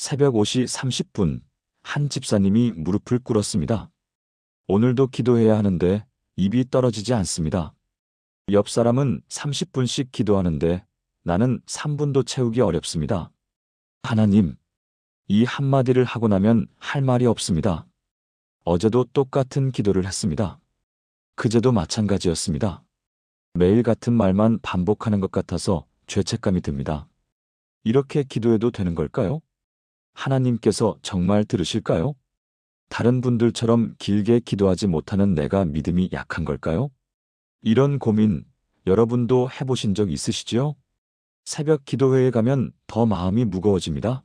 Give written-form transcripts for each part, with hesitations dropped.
새벽 5시 30분, 한 집사님이 무릎을 꿇었습니다. 오늘도 기도해야 하는데 입이 떨어지지 않습니다. 옆 사람은 30분씩 기도하는데 나는 3분도 채우기 어렵습니다. 하나님, 이 한마디를 하고 나면 할 말이 없습니다. 어제도 똑같은 기도를 했습니다. 그제도 마찬가지였습니다. 매일 같은 말만 반복하는 것 같아서 죄책감이 듭니다. 이렇게 기도해도 되는 걸까요? 하나님께서 정말 들으실까요? 다른 분들처럼 길게 기도하지 못하는 내가 믿음이 약한 걸까요? 이런 고민 여러분도 해보신 적 있으시지요? 새벽 기도회에 가면 더 마음이 무거워집니다.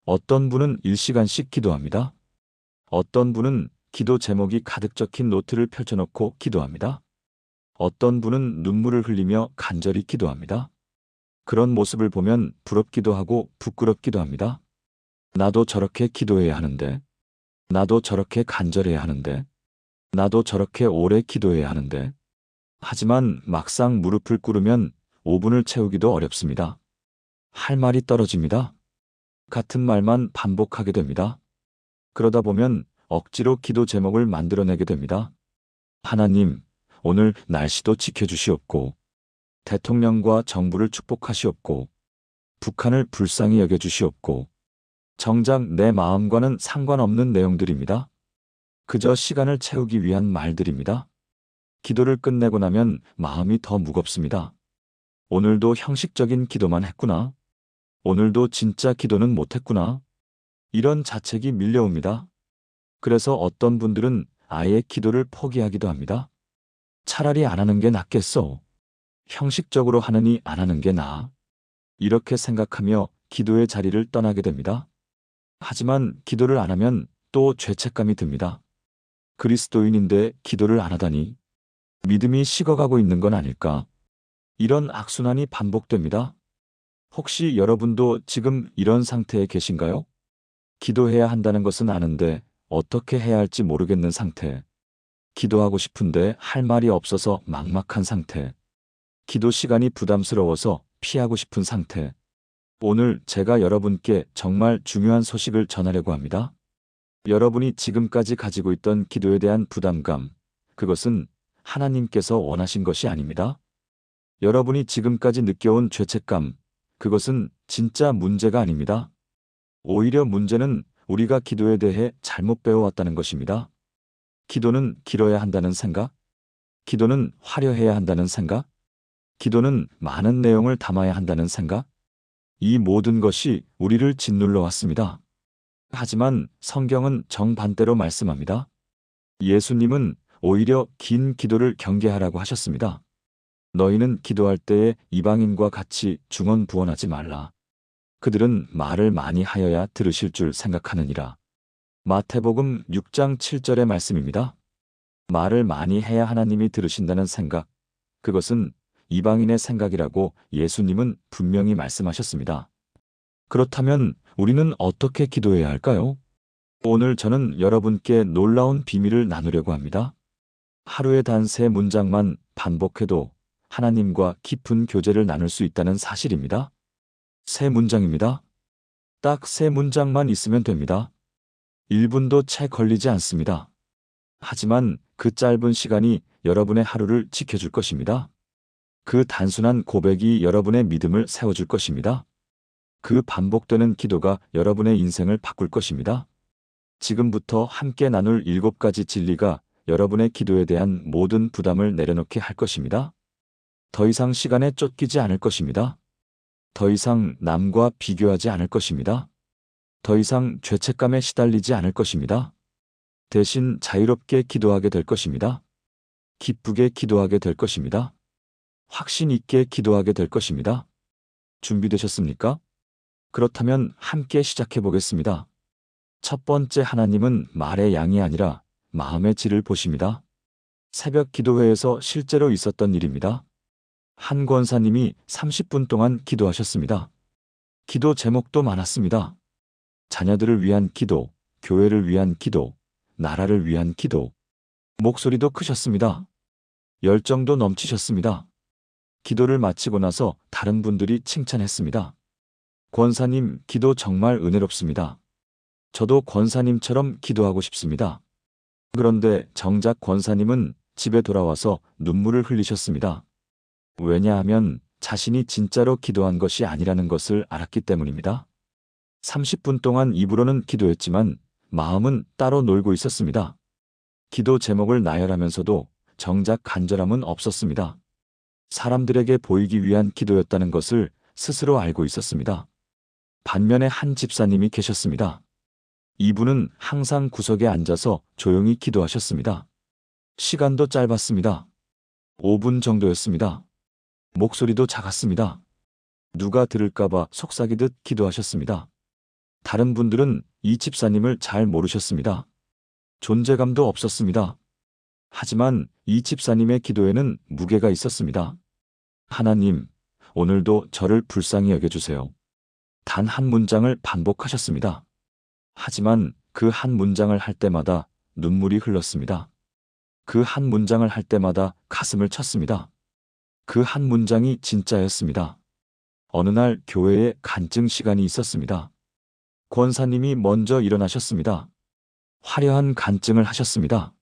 어떤 분은 1시간씩 기도합니다. 어떤 분은 기도 제목이 가득 적힌 노트를 펼쳐놓고 기도합니다. 어떤 분은 눈물을 흘리며 간절히 기도합니다. 그런 모습을 보면 부럽기도 하고 부끄럽기도 합니다. 나도 저렇게 기도해야 하는데, 나도 저렇게 간절해야 하는데, 나도 저렇게 오래 기도해야 하는데. 하지만 막상 무릎을 꿇으면 5분을 채우기도 어렵습니다. 할 말이 떨어집니다. 같은 말만 반복하게 됩니다. 그러다 보면 억지로 기도 제목을 만들어내게 됩니다. 하나님, 오늘 날씨도 지켜주시옵고, 대통령과 정부를 축복하시옵고, 북한을 불쌍히 여겨주시옵고. 정작 내 마음과는 상관없는 내용들입니다. 그저 시간을 채우기 위한 말들입니다. 기도를 끝내고 나면 마음이 더 무겁습니다. 오늘도 형식적인 기도만 했구나. 오늘도 진짜 기도는 못했구나. 이런 자책이 밀려옵니다. 그래서 어떤 분들은 아예 기도를 포기하기도 합니다. 차라리 안 하는 게 낫겠어. 형식적으로 하느니 안 하는 게 나아. 이렇게 생각하며 기도의 자리를 떠나게 됩니다. 하지만 기도를 안 하면 또 죄책감이 듭니다. 그리스도인인데 기도를 안 하다니. 믿음이 식어가고 있는 건 아닐까. 이런 악순환이 반복됩니다. 혹시 여러분도 지금 이런 상태에 계신가요? 기도해야 한다는 것은 아는데 어떻게 해야 할지 모르겠는 상태. 기도하고 싶은데 할 말이 없어서 막막한 상태. 기도 시간이 부담스러워서 피하고 싶은 상태. 오늘 제가 여러분께 정말 중요한 소식을 전하려고 합니다. 여러분이 지금까지 가지고 있던 기도에 대한 부담감, 그것은 하나님께서 원하신 것이 아닙니다. 여러분이 지금까지 느껴온 죄책감, 그것은 진짜 문제가 아닙니다. 오히려 문제는 우리가 기도에 대해 잘못 배워왔다는 것입니다. 기도는 길어야 한다는 생각, 기도는 화려해야 한다는 생각, 기도는 많은 내용을 담아야 한다는 생각, 이 모든 것이 우리를 짓눌러 왔습니다. 하지만 성경은 정반대로 말씀합니다. 예수님은 오히려 긴 기도를 경계하라고 하셨습니다. 너희는 기도할 때에 이방인과 같이 중언부언하지 말라. 그들은 말을 많이 하여야 들으실 줄 생각하느니라. 마태복음 6장 7절의 말씀입니다. 말을 많이 해야 하나님이 들으신다는 생각, 그것은 이방인의 생각이라고 예수님은 분명히 말씀하셨습니다. 그렇다면 우리는 어떻게 기도해야 할까요? 오늘 저는 여러분께 놀라운 비밀을 나누려고 합니다. 하루에 단 3문장만 반복해도 하나님과 깊은 교제를 나눌 수 있다는 사실입니다. 3문장입니다. 딱 3문장만 있으면 됩니다. 1분도 채 걸리지 않습니다. 하지만 그 짧은 시간이 여러분의 하루를 지켜줄 것입니다. 그 단순한 고백이 여러분의 믿음을 세워줄 것입니다. 그 반복되는 기도가 여러분의 인생을 바꿀 것입니다. 지금부터 함께 나눌 7가지 진리가 여러분의 기도에 대한 모든 부담을 내려놓게 할 것입니다. 더 이상 시간에 쫓기지 않을 것입니다. 더 이상 남과 비교하지 않을 것입니다. 더 이상 죄책감에 시달리지 않을 것입니다. 대신 자유롭게 기도하게 될 것입니다. 기쁘게 기도하게 될 것입니다. 확신 있게 기도하게 될 것입니다. 준비되셨습니까? 그렇다면 함께 시작해 보겠습니다. 첫 번째, 하나님은 말의 양이 아니라 마음의 질을 보십니다. 새벽 기도회에서 실제로 있었던 일입니다. 한 권사님이 30분 동안 기도하셨습니다. 기도 제목도 많았습니다. 자녀들을 위한 기도, 교회를 위한 기도, 나라를 위한 기도. 목소리도 크셨습니다. 열정도 넘치셨습니다. 기도를 마치고 나서 다른 분들이 칭찬했습니다. 권사님, 기도 정말 은혜롭습니다. 저도 권사님처럼 기도하고 싶습니다. 그런데 정작 권사님은 집에 돌아와서 눈물을 흘리셨습니다. 왜냐하면 자신이 진짜로 기도한 것이 아니라는 것을 알았기 때문입니다. 30분 동안 입으로는 기도했지만 마음은 따로 놀고 있었습니다. 기도 제목을 나열하면서도 정작 간절함은 없었습니다. 사람들에게 보이기 위한 기도였다는 것을 스스로 알고 있었습니다. 반면에 한 집사님이 계셨습니다. 이분은 항상 구석에 앉아서 조용히 기도하셨습니다. 시간도 짧았습니다. 5분 정도였습니다. 목소리도 작았습니다. 누가 들을까봐 속삭이듯 기도하셨습니다. 다른 분들은 이 집사님을 잘 모르셨습니다. 존재감도 없었습니다. 하지만 이 집사님의 기도에는 무게가 있었습니다. 하나님, 오늘도 저를 불쌍히 여겨주세요. 단 한 문장을 반복하셨습니다. 하지만 그 한 문장을 할 때마다 눈물이 흘렀습니다. 그 한 문장을 할 때마다 가슴을 쳤습니다. 그 한 문장이 진짜였습니다. 어느 날 교회에 간증 시간이 있었습니다. 권사님이 먼저 일어나셨습니다. 화려한 간증을 하셨습니다.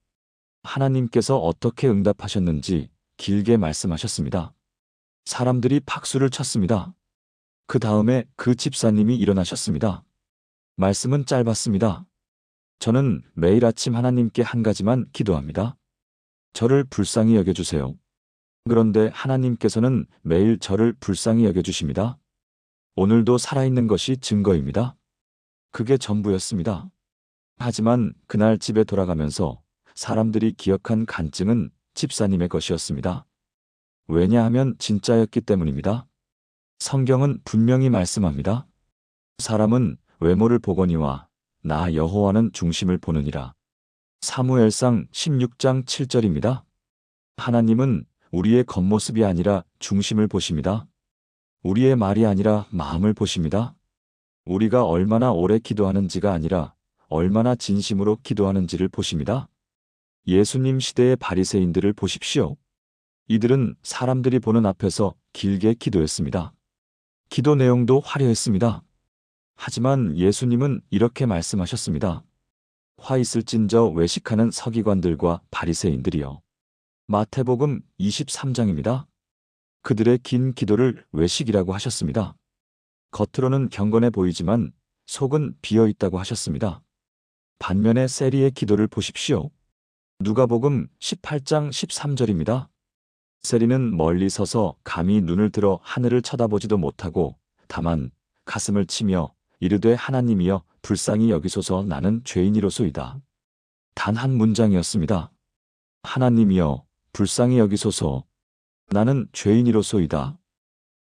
하나님께서 어떻게 응답하셨는지 길게 말씀하셨습니다. 사람들이 박수를 쳤습니다. 그 다음에 그 집사님이 일어나셨습니다. 말씀은 짧았습니다. 저는 매일 아침 하나님께 한 가지만 기도합니다. 저를 불쌍히 여겨주세요. 그런데 하나님께서는 매일 저를 불쌍히 여겨주십니다. 오늘도 살아있는 것이 증거입니다. 그게 전부였습니다. 하지만 그날 집에 돌아가면서 사람들이 기억한 간증은 집사님의 것이었습니다. 왜냐하면 진짜였기 때문입니다. 성경은 분명히 말씀합니다. 사람은 외모를 보거니와 나 여호와는 중심을 보느니라. 사무엘상 16장 7절입니다. 하나님은 우리의 겉모습이 아니라 중심을 보십니다. 우리의 말이 아니라 마음을 보십니다. 우리가 얼마나 오래 기도하는지가 아니라 얼마나 진심으로 기도하는지를 보십니다. 예수님 시대의 바리새인들을 보십시오. 이들은 사람들이 보는 앞에서 길게 기도했습니다. 기도 내용도 화려했습니다. 하지만 예수님은 이렇게 말씀하셨습니다. 화 있을진저 외식하는 서기관들과 바리새인들이여. 마태복음 23장입니다. 그들의 긴 기도를 외식이라고 하셨습니다. 겉으로는 경건해 보이지만 속은 비어 있다고 하셨습니다. 반면에 세리의 기도를 보십시오. 누가복음 18장 13절입니다. 세리는 멀리 서서 감히 눈을 들어 하늘을 쳐다보지도 못하고 다만 가슴을 치며 이르되 하나님이여 불쌍히 여기소서 나는 죄인이로소이다. 단 한 문장이었습니다. 하나님이여 불쌍히 여기소서 나는 죄인이로소이다.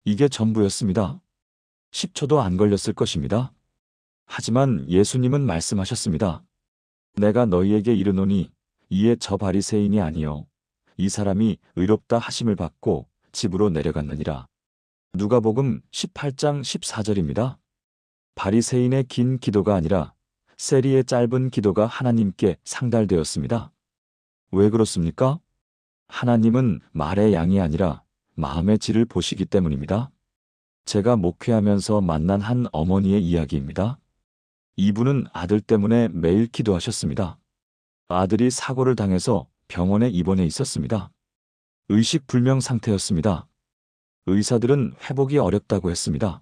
이게 전부였습니다. 10초도 안 걸렸을 것입니다. 하지만 예수님은 말씀하셨습니다. 내가 너희에게 이르노니 이에 저 바리새인이 아니요 이 사람이 의롭다 하심을 받고 집으로 내려갔느니라. 누가복음 18장 14절입니다. 바리새인의 긴 기도가 아니라 세리의 짧은 기도가 하나님께 상달되었습니다. 왜 그렇습니까? 하나님은 말의 양이 아니라 마음의 질을 보시기 때문입니다. 제가 목회하면서 만난 한 어머니의 이야기입니다. 이분은 아들 때문에 매일 기도하셨습니다. 아들이 사고를 당해서 병원에 입원해 있었습니다. 의식불명 상태였습니다. 의사들은 회복이 어렵다고 했습니다.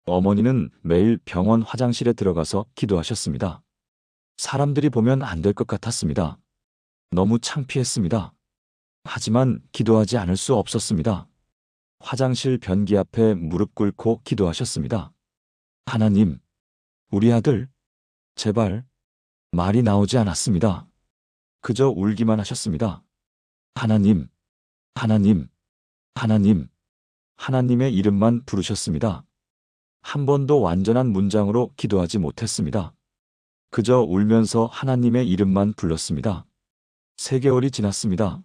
어머니는 매일 병원 화장실에 들어가서 기도하셨습니다. 사람들이 보면 안 될 것 같았습니다. 너무 창피했습니다. 하지만 기도하지 않을 수 없었습니다. 화장실 변기 앞에 무릎 꿇고 기도하셨습니다. 하나님, 우리 아들, 제발. 말이 나오지 않았습니다. 그저 울기만 하셨습니다. 하나님, 하나님, 하나님, 하나님의 이름만 부르셨습니다. 한 번도 완전한 문장으로 기도하지 못했습니다. 그저 울면서 하나님의 이름만 불렀습니다. 3개월이 지났습니다.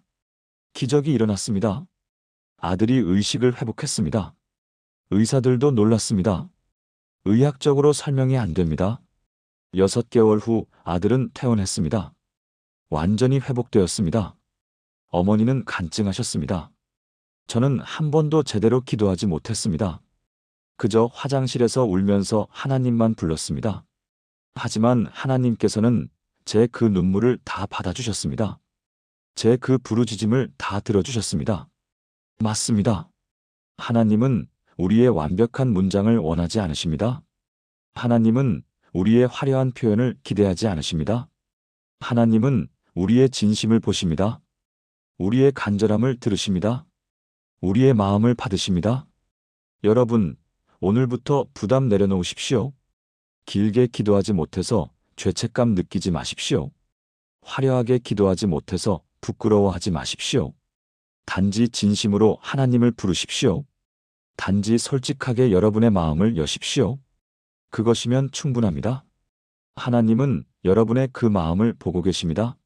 기적이 일어났습니다. 아들이 의식을 회복했습니다. 의사들도 놀랐습니다. 의학적으로 설명이 안 됩니다. 6개월 후 아들은 퇴원했습니다. 완전히 회복되었습니다. 어머니는 간증하셨습니다. 저는 한 번도 제대로 기도하지 못했습니다. 그저 화장실에서 울면서 하나님만 불렀습니다. 하지만 하나님께서는 제 그 눈물을 다 받아주셨습니다. 제 그 부르짖음을 다 들어주셨습니다. 맞습니다. 하나님은 우리의 완벽한 문장을 원하지 않으십니다. 하나님은 우리의 화려한 표현을 기대하지 않으십니다. 하나님은 우리의 진심을 보십니다. 우리의 간절함을 들으십니다. 우리의 마음을 받으십니다. 여러분, 오늘부터 부담 내려놓으십시오. 길게 기도하지 못해서 죄책감 느끼지 마십시오. 화려하게 기도하지 못해서 부끄러워하지 마십시오. 단지 진심으로 하나님을 부르십시오. 단지 솔직하게 여러분의 마음을 여십시오. 그것이면 충분합니다. 하나님은 여러분의 그 마음을 보고 계십니다.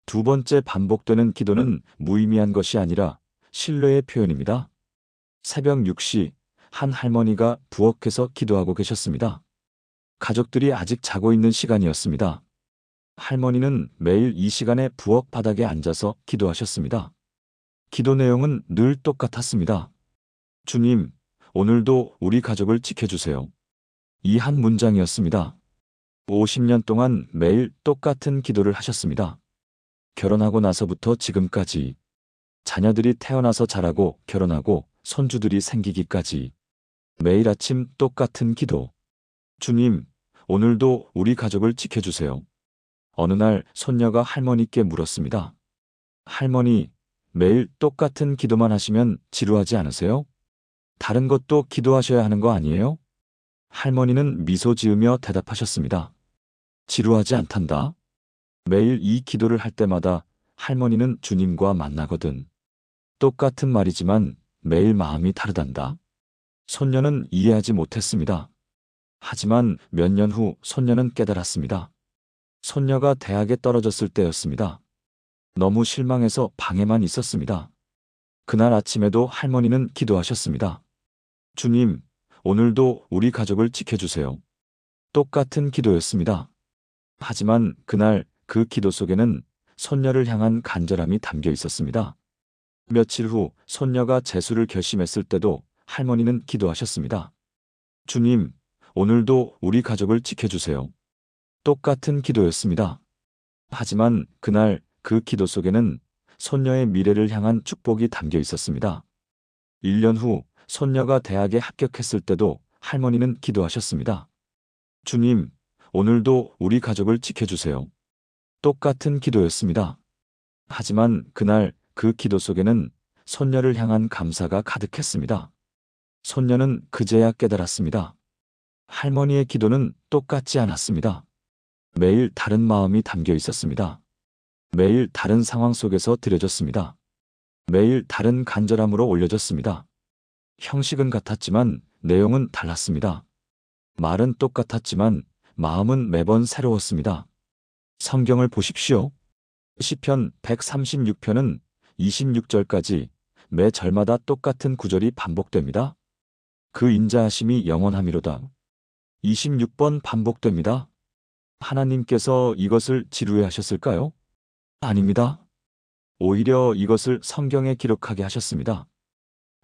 두 번째 반복되는 기도는 무의미한 것이 아니라 신뢰의 표현입니다. 새벽 6시 한 할머니가 부엌에서 기도하고 계셨습니다. 가족들이 아직 자고 있는 시간이었습니다. 할머니는 매일 이 시간에 부엌 바닥에 앉아서 기도하셨습니다. 기도 내용은 늘 똑같았습니다. 주님, 오늘도 우리 가족을 지켜주세요. 이 한 문장이었습니다. 50년 동안 매일 똑같은 기도를 하셨습니다. 결혼하고 나서부터 지금까지, 자녀들이 태어나서 자라고 결혼하고 손주들이 생기기까지 매일 아침 똑같은 기도. 주님, 오늘도 우리 가족을 지켜주세요. 어느 날 손녀가 할머니께 물었습니다. 할머니, 매일 똑같은 기도만 하시면 지루하지 않으세요? 다른 것도 기도하셔야 하는 거 아니에요? 할머니는 미소 지으며 대답하셨습니다. 지루하지 않단다. 매일 이 기도를 할 때마다 할머니는 주님과 만나거든. 똑같은 말이지만 매일 마음이 다르단다. 손녀는 이해하지 못했습니다. 하지만 몇 년 후 손녀는 깨달았습니다. 손녀가 대학에 떨어졌을 때였습니다. 너무 실망해서 방에만 있었습니다. 그날 아침에도 할머니는 기도하셨습니다. 주님, 오늘도 우리 가족을 지켜주세요. 똑같은 기도였습니다. 하지만 그날 그 기도 속에는 손녀를 향한 간절함이 담겨 있었습니다. 며칠 후 손녀가 재수를 결심했을 때도 할머니는 기도하셨습니다. 주님, 오늘도 우리 가족을 지켜주세요. 똑같은 기도였습니다. 하지만 그날 그 기도 속에는 손녀의 미래를 향한 축복이 담겨 있었습니다. 1년 후 손녀가 대학에 합격했을 때도 할머니는 기도하셨습니다. 주님, 오늘도 우리 가족을 지켜주세요. 똑같은 기도였습니다. 하지만 그날 그 기도 속에는 손녀를 향한 감사가 가득했습니다. 손녀는 그제야 깨달았습니다. 할머니의 기도는 똑같지 않았습니다. 매일 다른 마음이 담겨 있었습니다. 매일 다른 상황 속에서 드려졌습니다. 매일 다른 간절함으로 올려졌습니다. 형식은 같았지만 내용은 달랐습니다. 말은 똑같았지만 마음은 매번 새로웠습니다. 성경을 보십시오. 시편 136편은 26절까지 매 절마다 똑같은 구절이 반복됩니다. 그 인자하심이 영원하미로다. 26번 반복됩니다. 하나님께서 이것을 지루해 하셨을까요? 아닙니다. 오히려 이것을 성경에 기록하게 하셨습니다.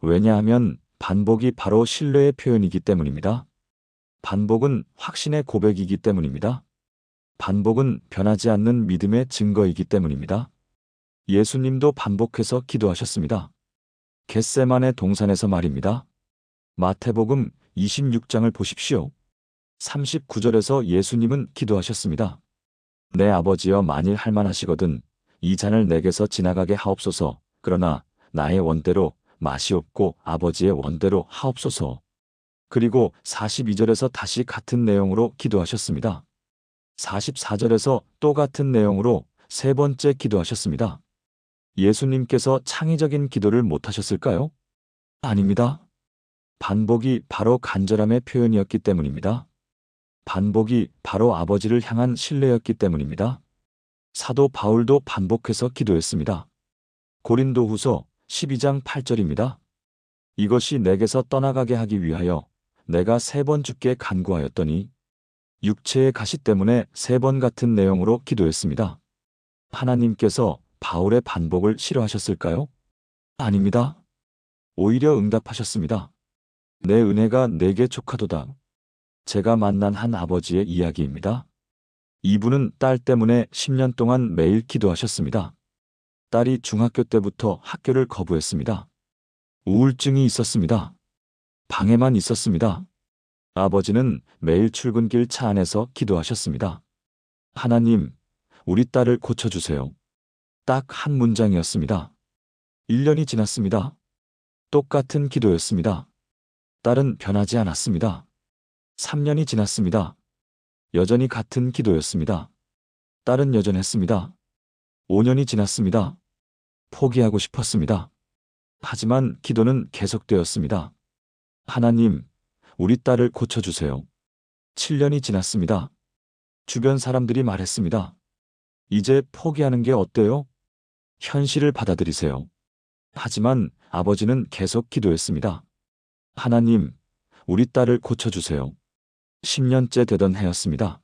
왜냐하면 반복이 바로 신뢰의 표현이기 때문입니다. 반복은 확신의 고백이기 때문입니다. 반복은 변하지 않는 믿음의 증거이기 때문입니다. 예수님도 반복해서 기도하셨습니다. 겟세마네 동산에서 말입니다. 마태복음 26장을 보십시오. 39절에서 예수님은 기도하셨습니다. 내 아버지여, 만일 할만하시거든 이 잔을 내게서 지나가게 하옵소서. 그러나 나의 원대로 마시옵고 아버지의 원대로 하옵소서. 그리고 42절에서 다시 같은 내용으로 기도하셨습니다. 44절에서 또 같은 내용으로 세 번째 기도하셨습니다. 예수님께서 창의적인 기도를 못하셨을까요? 아닙니다. 반복이 바로 간절함의 표현이었기 때문입니다. 반복이 바로 아버지를 향한 신뢰였기 때문입니다. 사도 바울도 반복해서 기도했습니다. 고린도후서 12장 8절입니다. 이것이 내게서 떠나가게 하기 위하여 내가 3번 주께 간구하였더니 육체의 가시 때문에 3번 같은 내용으로 기도했습니다. 하나님께서 바울의 반복을 싫어하셨을까요? 아닙니다. 오히려 응답하셨습니다. 내 은혜가 내게 족하도다. 제가 만난 한 아버지의 이야기입니다. 이분은 딸 때문에 10년 동안 매일 기도하셨습니다. 딸이 중학교 때부터 학교를 거부했습니다. 우울증이 있었습니다. 방에만 있었습니다. 아버지는 매일 출근길 차 안에서 기도하셨습니다. 하나님, 우리 딸을 고쳐주세요. 딱 한 문장이었습니다. 1년이 지났습니다. 똑같은 기도였습니다. 딸은 변하지 않았습니다. 3년이 지났습니다. 여전히 같은 기도였습니다. 딸은 여전했습니다. 5년이 지났습니다. 포기하고 싶었습니다. 하지만 기도는 계속되었습니다. 하나님, 우리 딸을 고쳐주세요. 7년이 지났습니다. 주변 사람들이 말했습니다. 이제 포기하는 게 어때요? 현실을 받아들이세요. 하지만 아버지는 계속 기도했습니다. 하나님, 우리 딸을 고쳐주세요. 10년째 되던 해였습니다.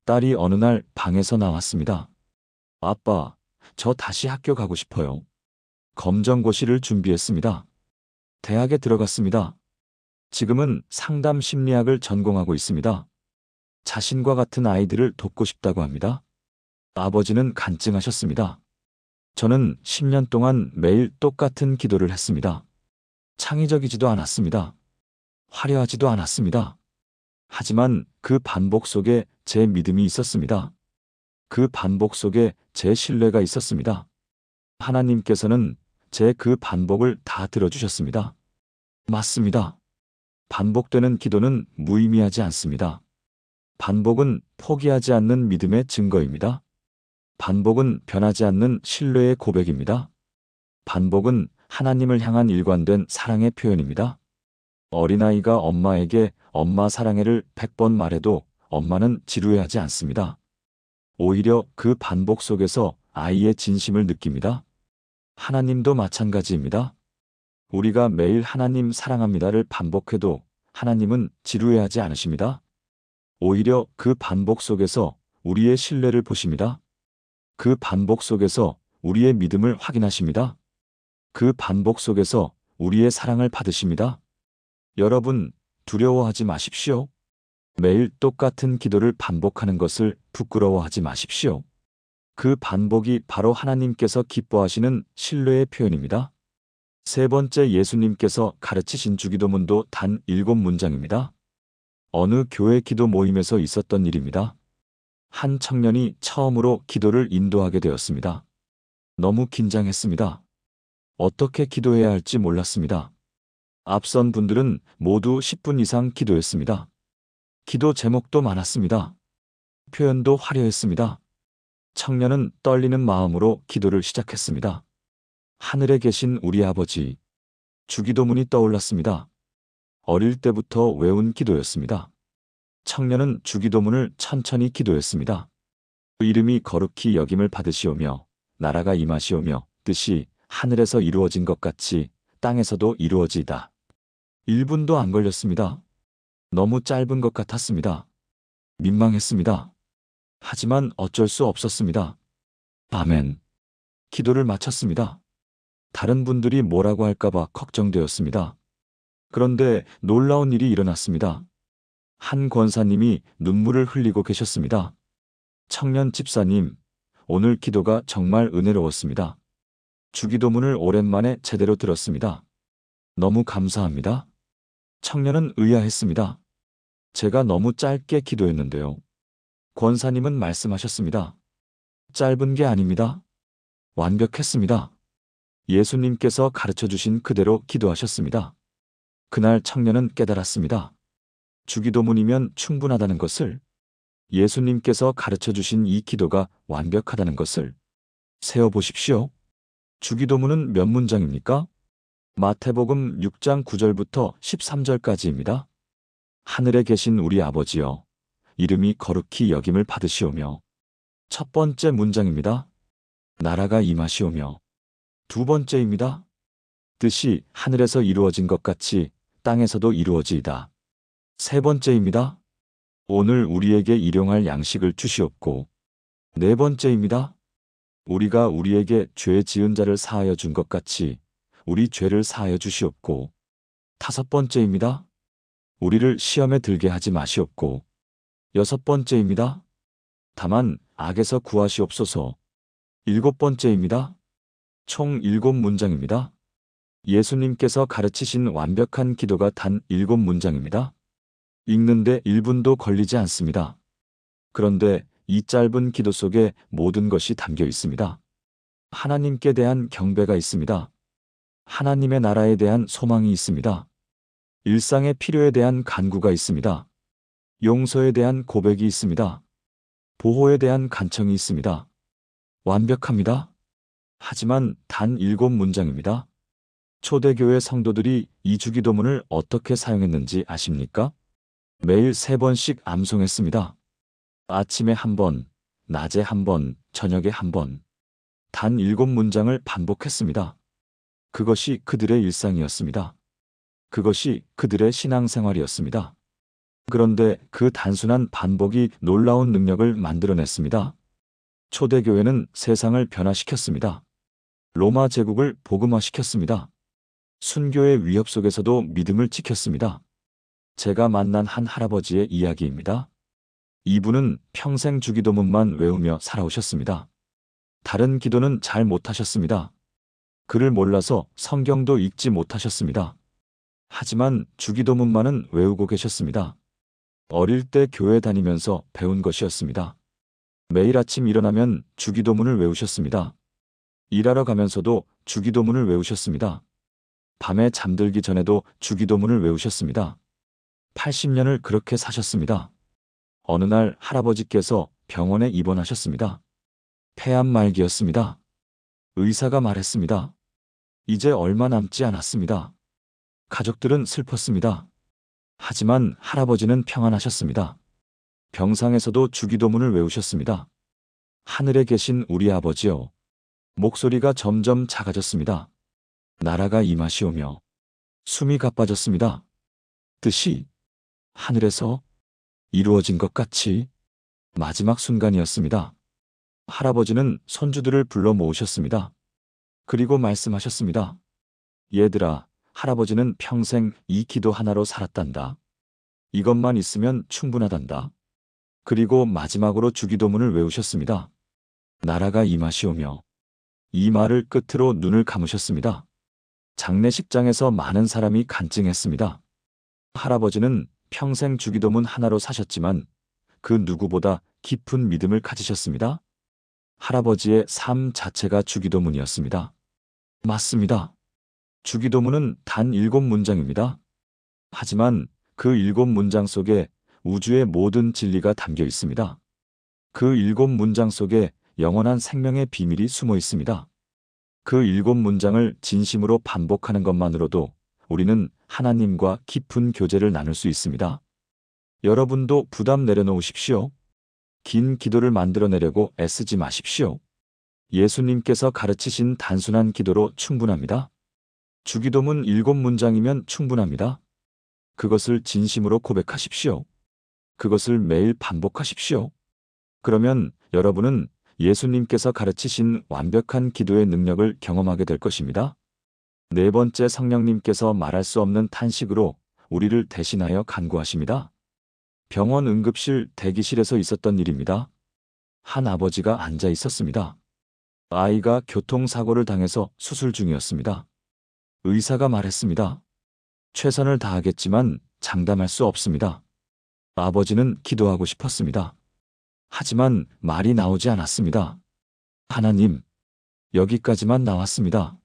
딸이 어느 날 방에서 나왔습니다. 아빠, 저 다시 학교 가고 싶어요. 검정고시를 준비했습니다. 대학에 들어갔습니다. 지금은 상담 심리학을 전공하고 있습니다. 자신과 같은 아이들을 돕고 싶다고 합니다. 아버지는 간증하셨습니다. 저는 10년 동안 매일 똑같은 기도를 했습니다. 창의적이지도 않았습니다. 화려하지도 않았습니다. 하지만 그 반복 속에 제 믿음이 있었습니다. 그 반복 속에 제 신뢰가 있었습니다. 하나님께서는 제 그 반복을 다 들어주셨습니다. 맞습니다. 반복되는 기도는 무의미하지 않습니다. 반복은 포기하지 않는 믿음의 증거입니다. 반복은 변하지 않는 신뢰의 고백입니다. 반복은 하나님을 향한 일관된 사랑의 표현입니다. 어린아이가 엄마에게 엄마 사랑해를 100번 말해도 엄마는 지루해하지 않습니다. 오히려 그 반복 속에서 아이의 진심을 느낍니다. 하나님도 마찬가지입니다. 우리가 매일 하나님 사랑합니다를 반복해도 하나님은 지루해하지 않으십니다. 오히려 그 반복 속에서 우리의 신뢰를 보십니다. 그 반복 속에서 우리의 믿음을 확인하십니다. 그 반복 속에서 우리의 사랑을 받으십니다. 여러분, 두려워하지 마십시오. 매일 똑같은 기도를 반복하는 것을 부끄러워하지 마십시오. 그 반복이 바로 하나님께서 기뻐하시는 신뢰의 표현입니다. 세 번째, 예수님께서 가르치신 주기도문도 단 7문장입니다. 어느 교회 기도 모임에서 있었던 일입니다. 한 청년이 처음으로 기도를 인도하게 되었습니다. 너무 긴장했습니다. 어떻게 기도해야 할지 몰랐습니다. 앞선 분들은 모두 10분 이상 기도했습니다. 기도 제목도 많았습니다. 표현도 화려했습니다. 청년은 떨리는 마음으로 기도를 시작했습니다. 하늘에 계신 우리 아버지. 주기도문이 떠올랐습니다. 어릴 때부터 외운 기도였습니다. 청년은 주기도문을 천천히 기도했습니다. 이름이 거룩히 여김을 받으시오며 나라가 임하시오며 뜻이 하늘에서 이루어진 것 같이 땅에서도 이루어지이다. 1분도 안 걸렸습니다. 너무 짧은 것 같았습니다. 민망했습니다. 하지만 어쩔 수 없었습니다. 아멘. 기도를 마쳤습니다. 다른 분들이 뭐라고 할까봐 걱정되었습니다. 그런데 놀라운 일이 일어났습니다. 한 권사님이 눈물을 흘리고 계셨습니다. 청년 집사님, 오늘 기도가 정말 은혜로웠습니다. 주기도문을 오랜만에 제대로 들었습니다. 너무 감사합니다. 청년은 의아했습니다. 제가 너무 짧게 기도했는데요. 권사님은 말씀하셨습니다. 짧은 게 아닙니다. 완벽했습니다. 예수님께서 가르쳐주신 그대로 기도하셨습니다. 그날 청년은 깨달았습니다. 주기도문이면 충분하다는 것을, 예수님께서 가르쳐주신 이 기도가 완벽하다는 것을. 세어보십시오. 주기도문은 몇 문장입니까? 마태복음 6장 9절부터 13절까지입니다. 하늘에 계신 우리 아버지여, 이름이 거룩히 여김을 받으시오며. 첫 번째 문장입니다. 나라가 임하시오며. 두 번째입니다. 뜻이 하늘에서 이루어진 것 같이 땅에서도 이루어지이다. 세 번째입니다. 오늘 우리에게 일용할 양식을 주시옵고. 네 번째입니다. 우리가 우리에게 죄 지은 자를 사하여 준 것 같이 우리 죄를 사하여 주시옵고. 5번째입니다. 우리를 시험에 들게 하지 마시옵고. 6번째입니다. 다만 악에서 구하시옵소서. 7번째입니다. 총 7문장입니다. 예수님께서 가르치신 완벽한 기도가 단 7문장입니다. 읽는데 1분도 걸리지 않습니다. 그런데 이 짧은 기도 속에 모든 것이 담겨 있습니다. 하나님께 대한 경배가 있습니다. 하나님의 나라에 대한 소망이 있습니다. 일상의 필요에 대한 간구가 있습니다. 용서에 대한 고백이 있습니다. 보호에 대한 간청이 있습니다. 완벽합니다. 하지만 단 7문장입니다. 초대교회 성도들이 이 주기도문을 어떻게 사용했는지 아십니까? 매일 3번씩 암송했습니다. 아침에 1번, 낮에 1번, 저녁에 1번. 단 7문장을 반복했습니다. 그것이 그들의 일상이었습니다. 그것이 그들의 신앙생활이었습니다. 그런데 그 단순한 반복이 놀라운 능력을 만들어냈습니다. 초대교회는 세상을 변화시켰습니다. 로마 제국을 복음화시켰습니다. 순교의 위협 속에서도 믿음을 지켰습니다. 제가 만난 한 할아버지의 이야기입니다. 이분은 평생 주기도문만 외우며 살아오셨습니다. 다른 기도는 잘 못하셨습니다. 글을 몰라서 성경도 읽지 못하셨습니다. 하지만 주기도문만은 외우고 계셨습니다. 어릴 때 교회 다니면서 배운 것이었습니다. 매일 아침 일어나면 주기도문을 외우셨습니다. 일하러 가면서도 주기도문을 외우셨습니다. 밤에 잠들기 전에도 주기도문을 외우셨습니다. 80년을 그렇게 사셨습니다. 어느 날 할아버지께서 병원에 입원하셨습니다. 폐암 말기였습니다. 의사가 말했습니다. 이제 얼마 남지 않았습니다. 가족들은 슬펐습니다. 하지만 할아버지는 평안하셨습니다. 병상에서도 주기도문을 외우셨습니다. 하늘에 계신 우리 아버지여. 목소리가 점점 작아졌습니다. 나라가 임하시오며 숨이 가빠졌습니다. 뜻이 하늘에서 이루어진 것 같이 마지막 순간이었습니다. 할아버지는 손주들을 불러 모으셨습니다. 그리고 말씀하셨습니다. 얘들아, 할아버지는 평생 이 기도 하나로 살았단다. 이것만 있으면 충분하단다. 그리고 마지막으로 주기도문을 외우셨습니다. 나라가 임하시오며. 이 말을 끝으로 눈을 감으셨습니다. 장례식장에서 많은 사람이 간증했습니다. 할아버지는 평생 주기도문 하나로 사셨지만 그 누구보다 깊은 믿음을 가지셨습니다. 할아버지의 삶 자체가 주기도문이었습니다. 맞습니다. 주기도문은 단 7문장입니다. 하지만 그 7문장 속에 우주의 모든 진리가 담겨 있습니다. 그 7문장 속에 영원한 생명의 비밀이 숨어 있습니다. 그 7문장을 진심으로 반복하는 것만으로도 우리는 하나님과 깊은 교제를 나눌 수 있습니다. 여러분도 부담 내려놓으십시오. 긴 기도를 만들어내려고 애쓰지 마십시오. 예수님께서 가르치신 단순한 기도로 충분합니다. 주기도문 7문장이면 충분합니다. 그것을 진심으로 고백하십시오. 그것을 매일 반복하십시오. 그러면 여러분은 예수님께서 가르치신 완벽한 기도의 능력을 경험하게 될 것입니다. 4번째, 성령님께서 말할 수 없는 탄식으로 우리를 대신하여 간구하십니다. 병원 응급실 대기실에서 있었던 일입니다. 한 아버지가 앉아 있었습니다. 아이가 교통사고를 당해서 수술 중이었습니다. 의사가 말했습니다. 최선을 다하겠지만 장담할 수 없습니다. 아버지는 기도하고 싶었습니다. 하지만 말이 나오지 않았습니다. 하나님, 여기까지만 나왔습니다.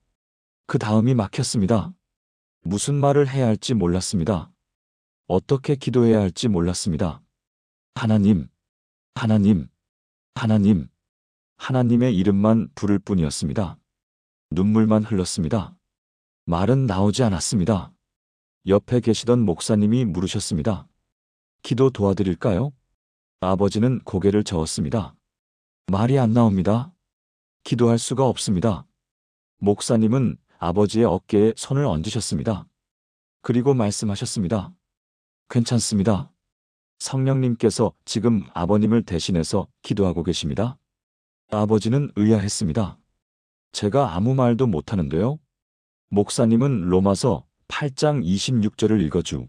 그 다음이 막혔습니다. 무슨 말을 해야 할지 몰랐습니다. 어떻게 기도해야 할지 몰랐습니다. 하나님, 하나님, 하나님, 하나님의 이름만 부를 뿐이었습니다. 눈물만 흘렀습니다. 말은 나오지 않았습니다. 옆에 계시던 목사님이 물으셨습니다. 기도 도와드릴까요? 아버지는 고개를 저었습니다. 말이 안 나옵니다. 기도할 수가 없습니다. 목사님은 아버지의 어깨에 손을 얹으셨습니다. 그리고 말씀하셨습니다. 괜찮습니다. 성령님께서 지금 아버님을 대신해서 기도하고 계십니다. 아버지는 의아했습니다. 제가 아무 말도 못하는데요. 목사님은 로마서 8장 26절을 읽어주.